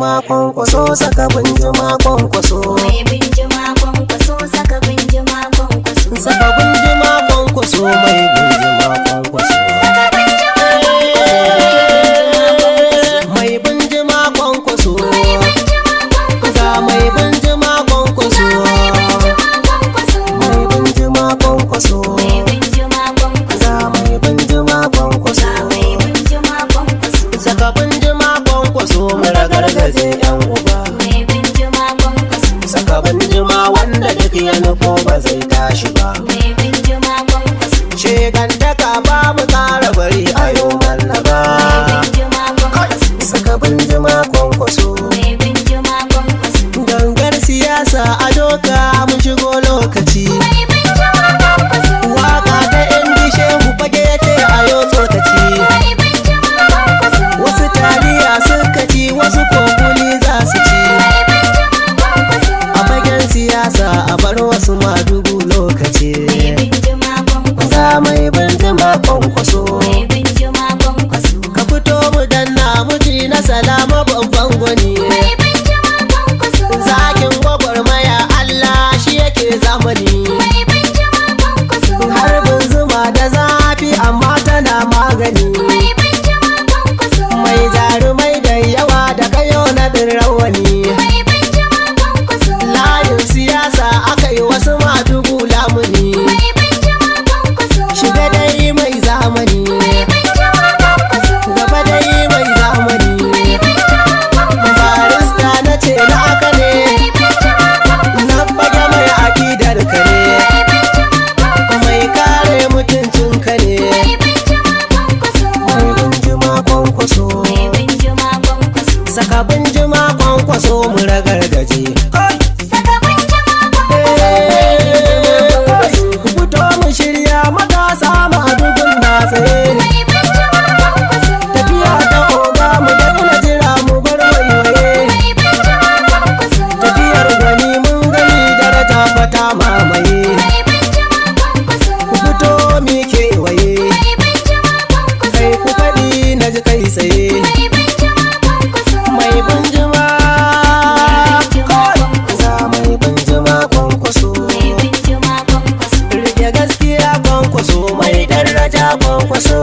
binjima kwankwaso saka binjima kwankwaso. Mai binjima kwankwaso saka binjima kwankwaso. Saka binjima kwankwaso mai binjima kwankwaso. Saka binjima kwankwaso. Mai binjima kwankwaso. Ga mai binjima kwankwaso. Mai binjima kwankwaso. Mai binjima kwankwaso. Ga mai binjima kwankwaso. Mai binjima kwankwaso. Saka binjima kwankwaso mu ragargaje yan uba. Mai binjima kwankwaso. Saka binjima wanda duk ya nufo ba zai tashi ba. Mai binjima kwankwaso. Shegantaka ba mu tsara bari a yau mallaba. Mai binjima kwankwaso. Saka binjima kwankwaso. Mai binjima kwankwaso. Gangar siyasa a doka mun shigo lokaci. Mai binjima kwankwaso. Waka ta yan dishe mu fage ce a yau tsokaci. Mai binjima kwankwaso. Wasu taliya suka ci wasu kokuli za su ci. Mai binjima kwankwaso. A fagen siyasa a bar wasu madugu lokaci. Mai binjima kwankwaso. Ga mai binjima kwankwaso. Mai binjima kwankwaso. Ka fito mu danna muji na salama babban gwani. Mai binjima kwankwaso. Zakin gwagwarmaya Allah shi yake zamani. Mai binjima kwankwaso. Harbin zuma da zafi amma tana magani. Mai binjima kwankwaso. Mai jarumai da yawa da kayo na rawani. Mai binjima kwankwaso. Layin siyasa aka yi wasu madugu lamuni. Mai binjima kwankwaso. Shiga dai mai zamani. Mai binjima kwankwaso. Gaba dai mai zamani. Mai binjima kwankwaso. Barista na ce na aka ne. Mai binjima kwankwaso. Na fage mai akidar ka ne. Mai binjima kwankwaso. Mai kare mutuncin ka ne. Mai binjima kwankwaso. Mai binjima kwankwaso. Mai binjima kwankwaso. Saka binjima kwankwaso mu ragargaje. Saka binjima kwankwaso. Ku fito mu shirya matasa madugun na tsaye. Mai binjima kwankwaso. Tafiya ta oga mu daina jira mu bar waiwaye. Mai binjima kwankwaso. Tafiyar gwani mun gani daraja fata mamaye. Mai binjima kwankwaso. Ku fito mi kewaye. Mai binjima kwankwaso. Kai ku faɗi na ji kai tsaye. Mai binjima kwankwaso. Mai binjima za mai binjima kwankwaso. Mai binjima kwankwaso. Rike gaskiya kwankwaso mai daraja kwankwaso.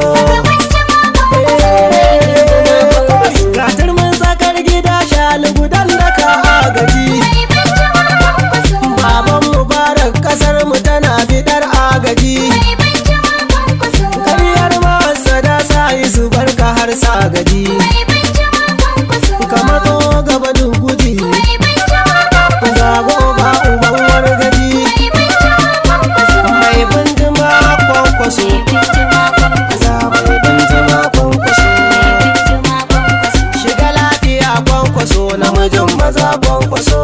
Gatar mun tsakar gida shalugudan da ka agaji. Mai binjima kwankwaso. Baban Mubarak kasar mu tana bidar agaji. Mai binjima kwankwaso. Karyar masada sa yi su barka har sa gaji. Mai binjima kwankwaso. Ka matso gaba duk guji. Mai binjima kwankwaso. Zago ba uban wargaji. Mai binjima kwankwaso. Mai binjima kwankwaso. Mai binjima kwankwaso. Za mai binjima kwankwaso. Mai binjima kwankwaso. Shiga lafiya kwankwaso namijin maza kwankwaso.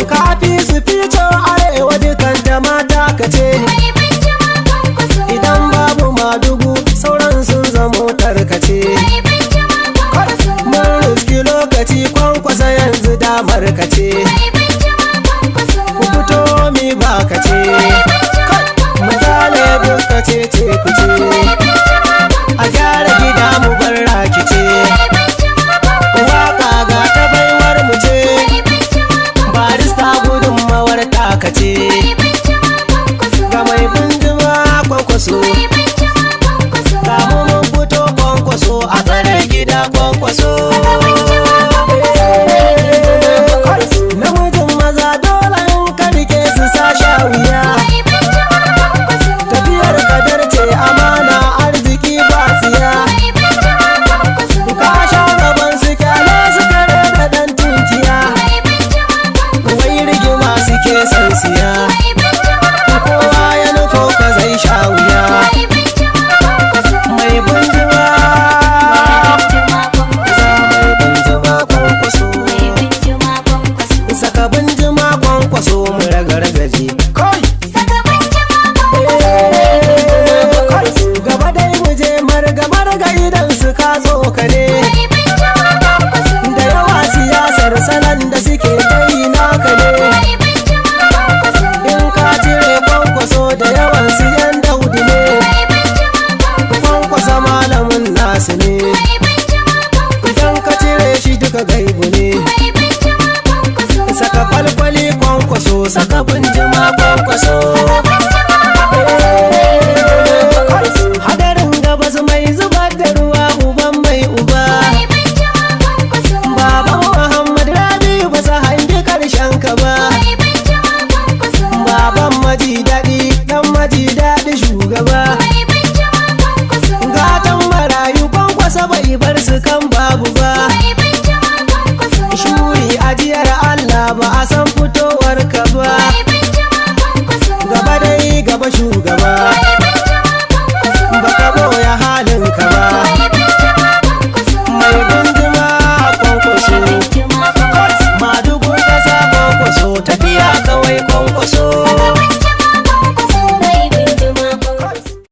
Kafi su fito arewa dukan ta mata ka ce. Mai binjima kwankwaso. Idan babu madugu sauran sun zamo tarkace. Mai binjima kwankwaso. Mun riski lokaci kwankwasa yanzu damar ka ce. Mai binjima kwankwaso. Ku fito mi ba ka ce. Misali duka ce ce ku ce. A gyara gida mu bar rakice. Waka ga ta baiwar mu ce. Barista gudunmawar taka ce. Ga mai binjima kwankwaso. Ga mu mun fito kwankwaso a tsare gida kwankwaso. Namijin maza dole in ka rike su sa sha wuya. Tafiyar kadar ce amana arziki ba siya. Ka sha gaban su kyale su kare da ɗan tunkiya. Wai rigima suke son siya. Kowa ya nufo ka zai sha wuya. Mai binjima za mai binjima kwankwaso. Saka binjima kwankwaso mu ragargaje. Gaba dai mu je marga idan su ka tsokane. Da yawa siyasar salon da suke kai naka ne. In saka binjima kwankwaso.